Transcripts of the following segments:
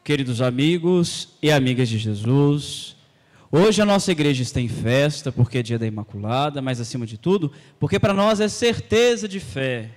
Queridos amigos e amigas de Jesus, hoje a nossa igreja está em festa porque é dia da Imaculada, mas acima de tudo, porque para nós é certeza de fé.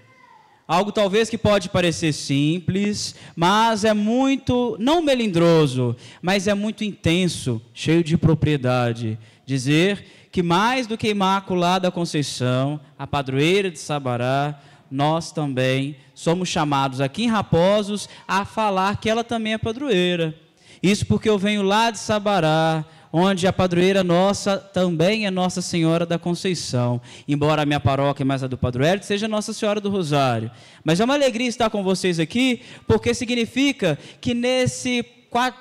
Algo talvez que pode parecer simples, mas é muito, não melindroso, mas é muito intenso, cheio de propriedade. Dizer que mais do que Imaculada Conceição, a padroeira de Sabará, nós também somos chamados aqui em Raposos a falar que ela também é padroeira. Isso porque eu venho lá de Sabará, onde a padroeira nossa também é Nossa Senhora da Conceição. Embora a minha paróquia mais a do Padre Hélio seja Nossa Senhora do Rosário. Mas é uma alegria estar com vocês aqui, porque significa que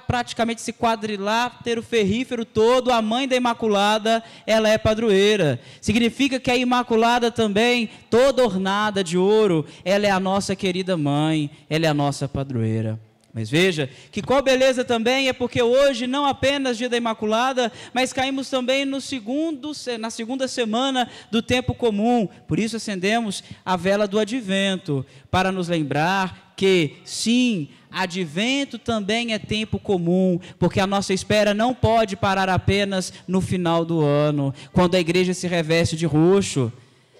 praticamente esse quadrilátero ferrífero todo, a mãe da Imaculada, ela é padroeira. Significa que a Imaculada também, toda ornada de ouro, ela é a nossa querida mãe, ela é a nossa padroeira. Mas veja, que qual beleza também é porque hoje não apenas dia da Imaculada, mas caímos também na segunda semana do tempo comum. Por isso acendemos a vela do Advento, para nos lembrar que sim, Advento também é tempo comum, porque a nossa espera não pode parar apenas no final do ano, quando a igreja se reveste de roxo.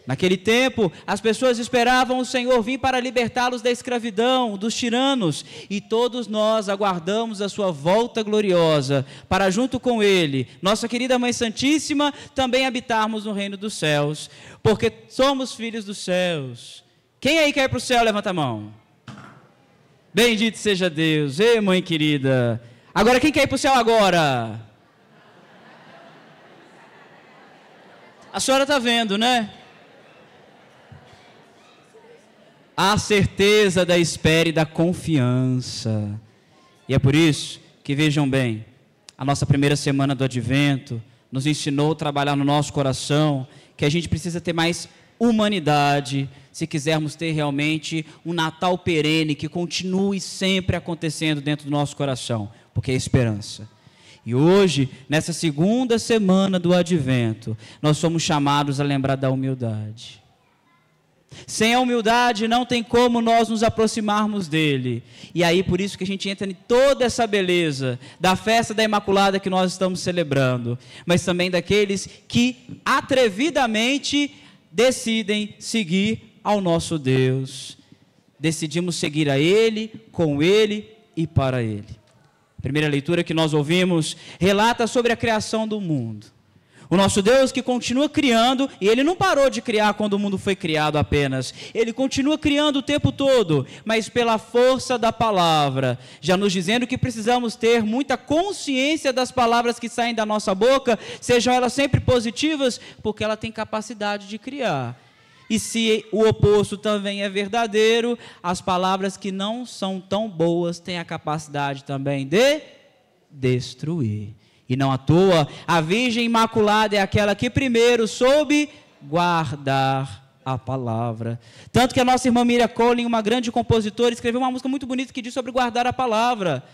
Naquele tempo, as pessoas esperavam o Senhor vir para libertá-los da escravidão, dos tiranos, e todos nós aguardamos a sua volta gloriosa, para junto com Ele, nossa querida Mãe Santíssima, também habitarmos no reino dos céus, porque somos filhos dos céus. Quem aí quer ir para o céu, levanta a mão. Bendito seja Deus. Ei, mãe querida. Agora, quem quer ir para o céu agora? A senhora está vendo, né? A certeza da espera e da confiança. E é por isso que, vejam bem, a nossa primeira semana do Advento nos ensinou a trabalhar no nosso coração que a gente precisa ter mais humanidade, se quisermos ter realmente um Natal perene que continue sempre acontecendo dentro do nosso coração, porque é esperança. E hoje, nessa segunda semana do Advento, nós somos chamados a lembrar da humildade. Sem a humildade não tem como nós nos aproximarmos dele. E aí por isso que a gente entra em toda essa beleza da festa da Imaculada que nós estamos celebrando, mas também daqueles que atrevidamente decidem seguir ao nosso Deus. Decidimos seguir a Ele, com Ele e para Ele. A primeira leitura que nós ouvimos relata sobre a criação do mundo. O nosso Deus que continua criando, e Ele não parou de criar quando o mundo foi criado apenas. Ele continua criando o tempo todo, mas pela força da palavra, já nos dizendo que precisamos ter muita consciência das palavras que saem da nossa boca, sejam elas sempre positivas, porque ela tem capacidade de criar. E se o oposto também é verdadeiro, as palavras que não são tão boas têm a capacidade também de destruir. E não à toa, a Virgem Imaculada é aquela que primeiro soube guardar a palavra. Tanto que a nossa irmã Miriam Collin, uma grande compositora, escreveu uma música muito bonita que diz sobre guardar a palavra.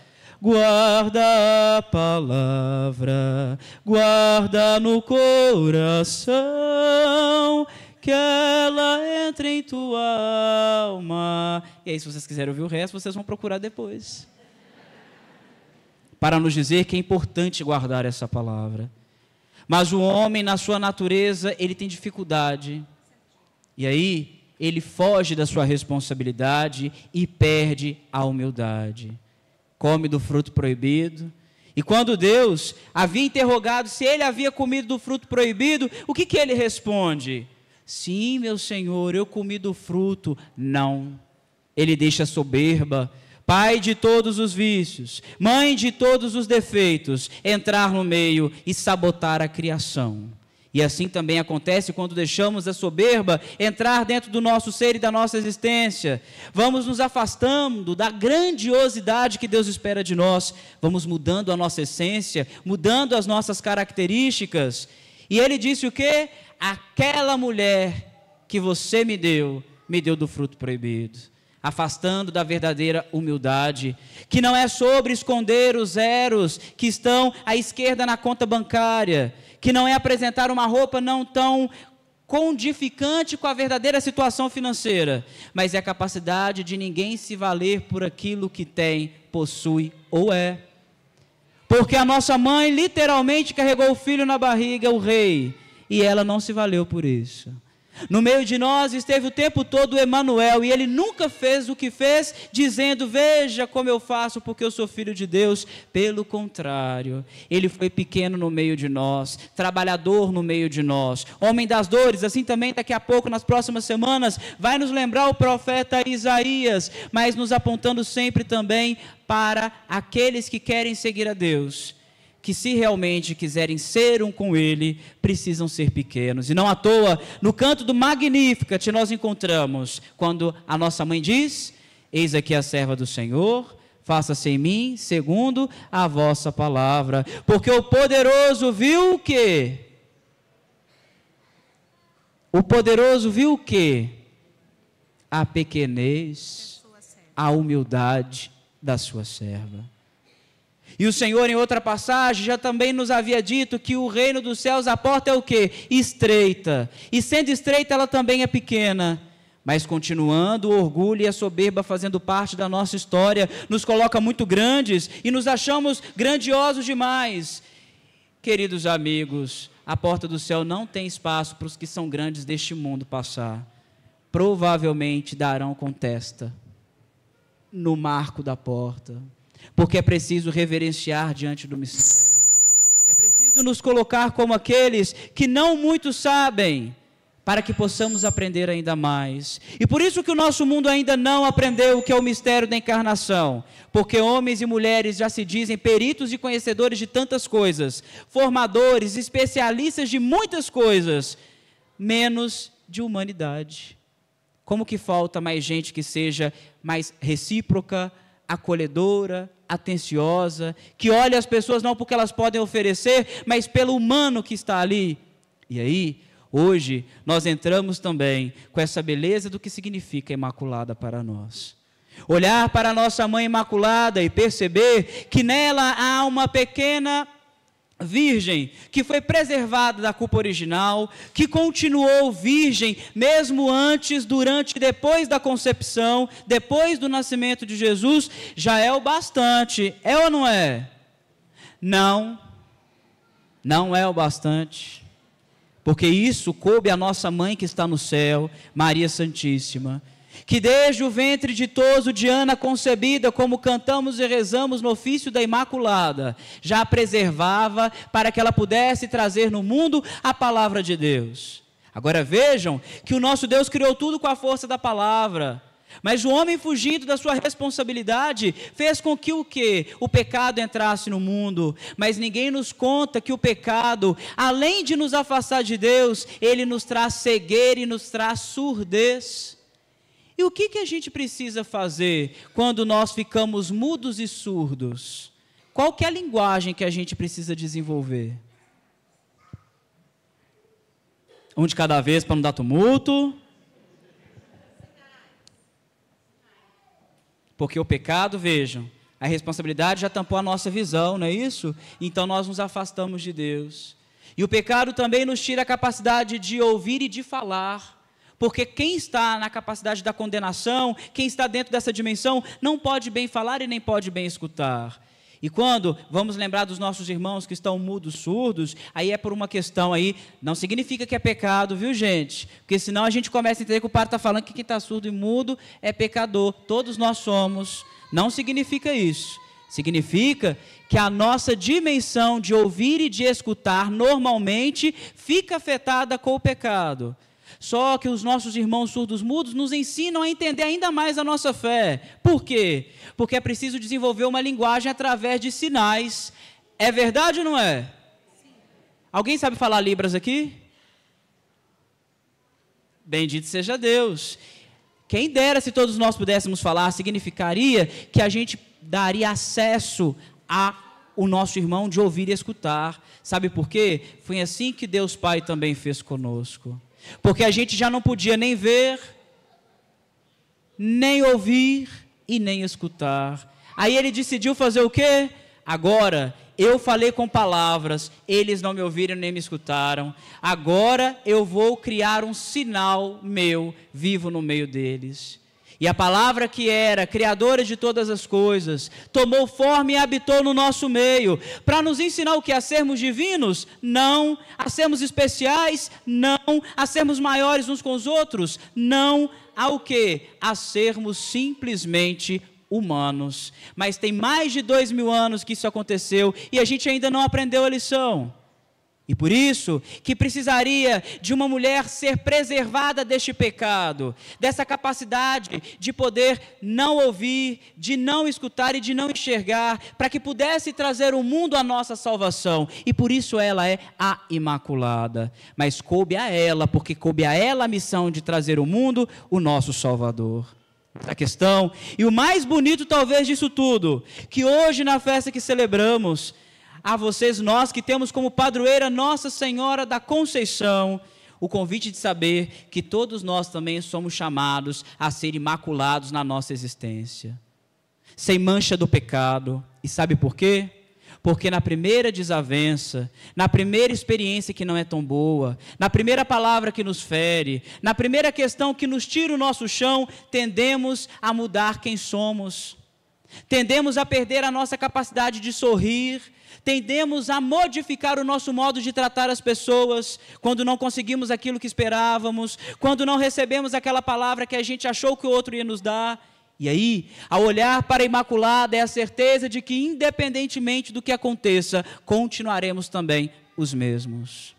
Guarda a palavra, guarda no coração, que ela entre em tua alma. E aí, se vocês quiserem ouvir o resto, vocês vão procurar depois. Para nos dizer que é importante guardar essa palavra. Mas o homem, na sua natureza, ele tem dificuldade. E aí, ele foge da sua responsabilidade e perde a humildade. Come do fruto proibido. E quando Deus havia interrogado se ele havia comido do fruto proibido, o que ele responde? Sim, meu Senhor, eu comi do fruto. Não. Ele deixa a soberba, pai de todos os vícios, mãe de todos os defeitos, entrar no meio e sabotar a criação. E assim também acontece quando deixamos a soberba entrar dentro do nosso ser e da nossa existência. Vamos nos afastando da grandiosidade que Deus espera de nós, vamos mudando a nossa essência, mudando as nossas características. E ele disse o quê? Aquela mulher que você me deu do fruto proibido. Afastando da verdadeira humildade, que não é sobre esconder os zeros que estão à esquerda na conta bancária, que não é apresentar uma roupa não tão condificante com a verdadeira situação financeira, mas é a capacidade de ninguém se valer por aquilo que tem possui ou é. Porque a nossa mãe literalmente carregou o filho na barriga, o rei, e ela não se valeu por isso. No meio de nós esteve o tempo todo o Emanuel, e ele nunca fez o que fez, dizendo, veja como eu faço porque eu sou filho de Deus. Pelo contrário, ele foi pequeno no meio de nós, trabalhador no meio de nós, homem das dores. Assim também daqui a pouco, nas próximas semanas, vai nos lembrar o profeta Isaías, mas nos apontando sempre também para aqueles que querem seguir a Deus, que se realmente quiserem ser um com Ele, precisam ser pequenos. E não à toa, no canto do Magnificat, nós encontramos, quando a nossa mãe diz, eis aqui a serva do Senhor, faça-se em mim, segundo a vossa palavra. Porque o poderoso viu o quê? O poderoso viu o quê? A pequenez, a humildade da sua serva. E o Senhor, em outra passagem, já também nos havia dito que o reino dos céus, a porta é o quê? Estreita. E sendo estreita, ela também é pequena. Mas continuando, o orgulho e a soberba fazendo parte da nossa história, nos coloca muito grandes e nos achamos grandiosos demais. Queridos amigos, a porta do céu não tem espaço para os que são grandes deste mundo passar. Provavelmente darão com testa no marco da porta. Porque é preciso reverenciar diante do mistério. É preciso nos colocar como aqueles que não muito sabem, para que possamos aprender ainda mais. E por isso que o nosso mundo ainda não aprendeu o que é o mistério da encarnação. Porque homens e mulheres já se dizem peritos e conhecedores de tantas coisas, formadores, especialistas de muitas coisas, menos de humanidade. Como que falta mais gente que seja mais recíproca, acolhedora, atenciosa, que olha as pessoas não porque elas podem oferecer, mas pelo humano que está ali. E aí, hoje, nós entramos também com essa beleza do que significa imaculada para nós. Olhar para a nossa mãe imaculada e perceber que nela há uma pequena virgem, que foi preservada da culpa original, que continuou virgem, mesmo antes, durante e depois da concepção, depois do nascimento de Jesus, já é o bastante, é ou não é? Não é o bastante, porque isso coube à nossa mãe que está no céu, Maria Santíssima, que desde o ventre ditoso de Ana concebida, como cantamos e rezamos no ofício da Imaculada, já a preservava para que ela pudesse trazer no mundo a palavra de Deus. Agora vejam que o nosso Deus criou tudo com a força da palavra, mas o homem, fugindo da sua responsabilidade, fez com que o quê? O pecado entrasse no mundo. Mas ninguém nos conta que o pecado, além de nos afastar de Deus, ele nos traz cegueira e nos traz surdez. E o que a gente precisa fazer quando nós ficamos mudos e surdos? Qual que é a linguagem que a gente precisa desenvolver? Um de cada vez para não dar tumulto. Porque o pecado, vejam, a responsabilidade já tampou a nossa visão, não é isso? Então nós nos afastamos de Deus. E o pecado também nos tira a capacidade de ouvir e de falar. Porque quem está na capacidade da condenação, quem está dentro dessa dimensão, não pode bem falar e nem pode bem escutar. E quando vamos lembrar dos nossos irmãos que estão mudos, surdos, aí é por uma questão aí, não significa que é pecado, viu gente? Porque senão a gente começa a entender que o padre está falando que quem está surdo e mudo é pecador. Todos nós somos. Não significa isso. Significa que a nossa dimensão de ouvir e de escutar normalmente fica afetada com o pecado. Só que os nossos irmãos surdos mudos nos ensinam a entender ainda mais a nossa fé. Por quê? Porque é preciso desenvolver uma linguagem através de sinais. É verdade ou não é? Sim. Alguém sabe falar Libras aqui? Bendito seja Deus. Quem dera se todos nós pudéssemos falar, significaria que a gente daria acesso ao nosso irmão de ouvir e escutar. Sabe por quê? Foi assim que Deus Pai também fez conosco. Porque a gente já não podia nem ver, nem ouvir e nem escutar. Aí ele decidiu fazer o quê? Agora, eu falei com palavras, eles não me ouviram nem me escutaram. Agora eu vou criar um sinal meu, vivo no meio deles. E a palavra que era criadora de todas as coisas, tomou forma e habitou no nosso meio, para nos ensinar o que? A sermos divinos? Não. A sermos especiais? Não. A sermos maiores uns com os outros? Não. Ao que? A sermos simplesmente humanos. Mas tem mais de 2000 anos que isso aconteceu e a gente ainda não aprendeu a lição. E por isso que precisaria de uma mulher ser preservada deste pecado, dessa capacidade de poder não ouvir, de não escutar e de não enxergar, para que pudesse trazer o mundo à nossa salvação. E por isso ela é a Imaculada. Mas coube a ela, porque coube a ela a missão de trazer ao mundo o nosso Salvador. A questão, e o mais bonito talvez disso tudo, que hoje na festa que celebramos, a vocês, nós que temos como padroeira Nossa Senhora da Conceição, o convite de saber que todos nós também somos chamados a ser imaculados na nossa existência, sem mancha do pecado. E sabe por quê? Porque na primeira desavença, na primeira experiência que não é tão boa, na primeira palavra que nos fere, na primeira questão que nos tira o nosso chão, tendemos a mudar quem somos, tendemos a perder a nossa capacidade de sorrir, tendemos a modificar o nosso modo de tratar as pessoas, quando não conseguimos aquilo que esperávamos, quando não recebemos aquela palavra que a gente achou que o outro ia nos dar. E aí, ao olhar para a Imaculada, é a certeza de que, independentemente do que aconteça, continuaremos também os mesmos.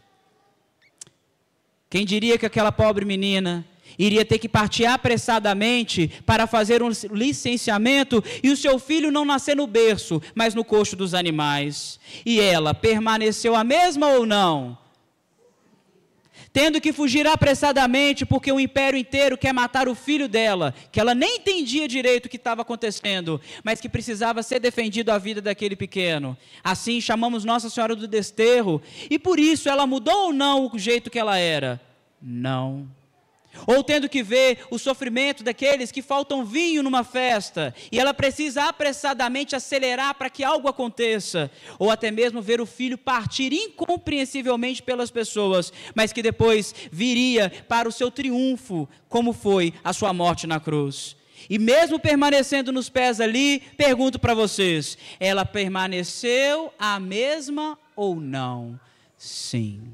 Quem diria que aquela pobre menina iria ter que partir apressadamente para fazer um licenciamento e o seu filho não nascer no berço, mas no coxo dos animais. E ela permaneceu a mesma ou não? Tendo que fugir apressadamente porque o império inteiro quer matar o filho dela, que ela nem entendia direito o que estava acontecendo, mas que precisava ser defendido a vida daquele pequeno. Assim chamamos Nossa Senhora do Desterro, e por isso ela mudou ou não o jeito que ela era? Não. Ou tendo que ver o sofrimento daqueles que faltam vinho numa festa, e ela precisa apressadamente acelerar para que algo aconteça, ou até mesmo ver o filho partir incompreensivelmente pelas pessoas, mas que depois viria para o seu triunfo, como foi a sua morte na cruz. E mesmo permanecendo nos pés ali, pergunto para vocês, ela permaneceu a mesma ou não? Sim.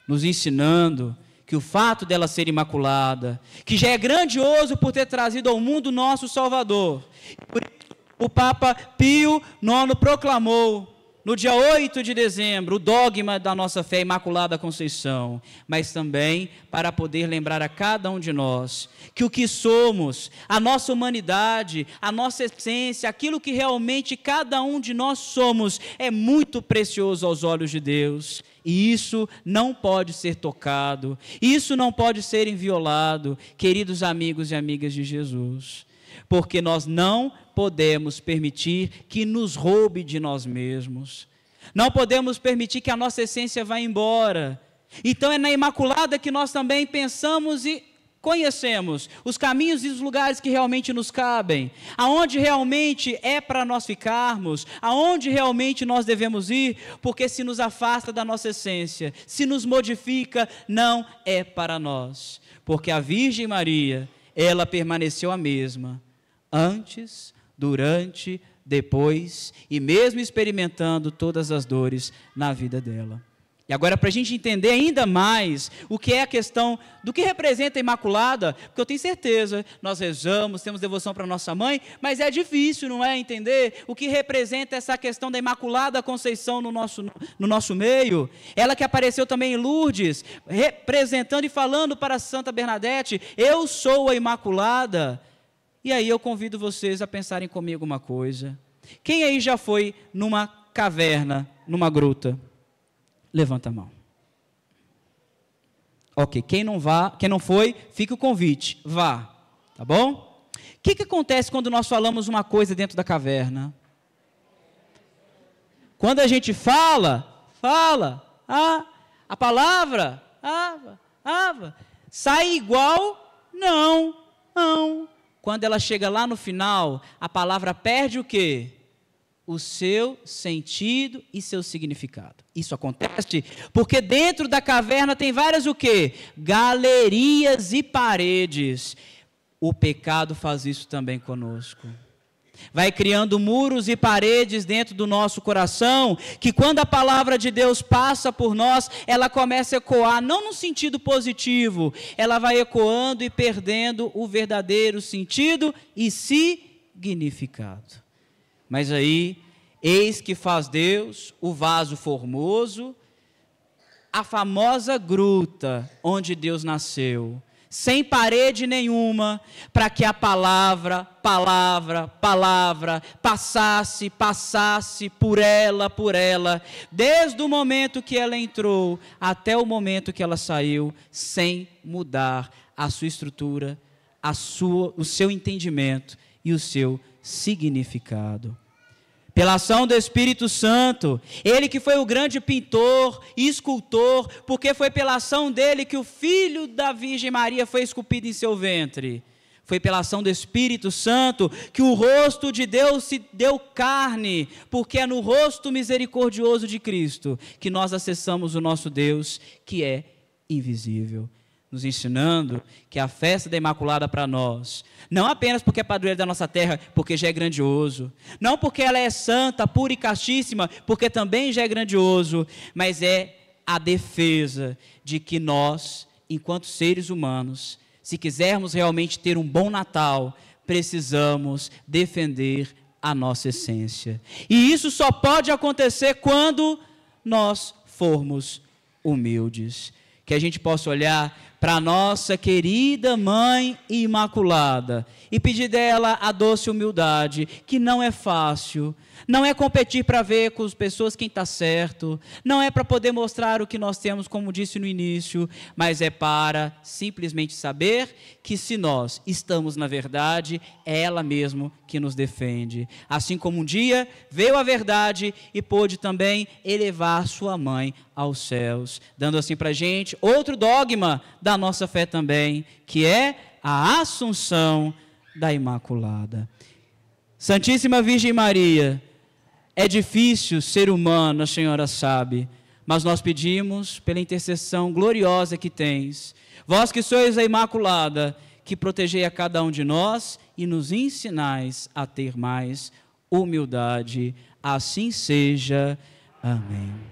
Nos ensinando que o fato dela ser imaculada, que já é grandioso por ter trazido ao mundo nosso Salvador. O Papa Pio IX proclamou, no dia 8 de dezembro, o dogma da nossa fé, Imaculada Conceição, mas também para poder lembrar a cada um de nós que o que somos, a nossa humanidade, a nossa essência, aquilo que realmente cada um de nós somos, é muito precioso aos olhos de Deus. E isso não pode ser tocado, isso não pode ser inviolado, queridos amigos e amigas de Jesus, porque nós não podemos permitir que nos roube de nós mesmos, não podemos permitir que a nossa essência vá embora. Então é na Imaculada que nós também pensamos e conhecemos os caminhos e os lugares que realmente nos cabem, aonde realmente é para nós ficarmos, aonde realmente nós devemos ir, porque se nos afasta da nossa essência, se nos modifica, não é para nós, porque a Virgem Maria, ela permaneceu a mesma, antes, durante, depois, e mesmo experimentando todas as dores na vida dela. E agora, para a gente entender ainda mais o que é a questão do que representa a Imaculada, porque eu tenho certeza, nós rezamos, temos devoção para nossa mãe, mas é difícil, não é, entender o que representa essa questão da Imaculada Conceição no nosso meio. Ela que apareceu também em Lourdes, representando e falando para Santa Bernadette, eu sou a Imaculada. E aí eu convido vocês a pensarem comigo uma coisa. Quem aí já foi numa caverna, numa gruta? Levanta a mão. Ok, quem não foi, fica o convite, vá, tá bom? O que acontece quando nós falamos uma coisa dentro da caverna? Quando a gente fala, a palavra, sai igual, não. Quando ela chega lá no final, a palavra perde o quê? O seu sentido e seu significado. Isso acontece porque dentro da caverna tem várias o quê? Galerias e paredes. o pecado faz isso também conosco. Vai criando muros e paredes dentro do nosso coração, que quando a palavra de Deus passa por nós, ela começa a ecoar, não no sentido positivo, ela vai ecoando e perdendo o verdadeiro sentido e significado. Mas aí, eis que faz Deus o vaso formoso, a famosa gruta onde Deus nasceu, sem parede nenhuma, para que a palavra passasse por ela, desde o momento que ela entrou até o momento que ela saiu, sem mudar a sua estrutura, o seu entendimento e o seu significado. Pela ação do Espírito Santo, Ele que foi o grande pintor e escultor, porque foi pela ação dele que o Filho da Virgem Maria foi esculpido em seu ventre. Foi pela ação do Espírito Santo que o rosto de Deus se deu carne, porque é no rosto misericordioso de Cristo que nós acessamos o nosso Deus, que é invisível. Nos ensinando que a festa da Imaculada para nós, não apenas porque é padroeira da nossa terra, porque já é grandioso, não porque ela é santa, pura e castíssima, porque também já é grandioso, mas é a defesa de que nós, enquanto seres humanos, se quisermos realmente ter um bom Natal, precisamos defender a nossa essência. E isso só pode acontecer quando nós formos humildes. Que a gente possa olhar para a nossa querida Mãe Imaculada e pedir dela a doce humildade, que não é fácil, não é competir para ver com as pessoas quem está certo, não é para poder mostrar o que nós temos, como disse no início, mas é para simplesmente saber que se nós estamos na verdade, é ela mesmo que nos defende. Assim como um dia veio a verdade e pôde também elevar sua mãe aos céus, dando assim para a gente outro dogma da nossa fé também, que é a Assunção da Imaculada. Santíssima Virgem Maria, é difícil ser humano, a Senhora sabe, mas nós pedimos pela intercessão gloriosa que tens, vós que sois a Imaculada, que protegei a cada um de nós e nos ensinais a ter mais humildade. Assim seja. Amém.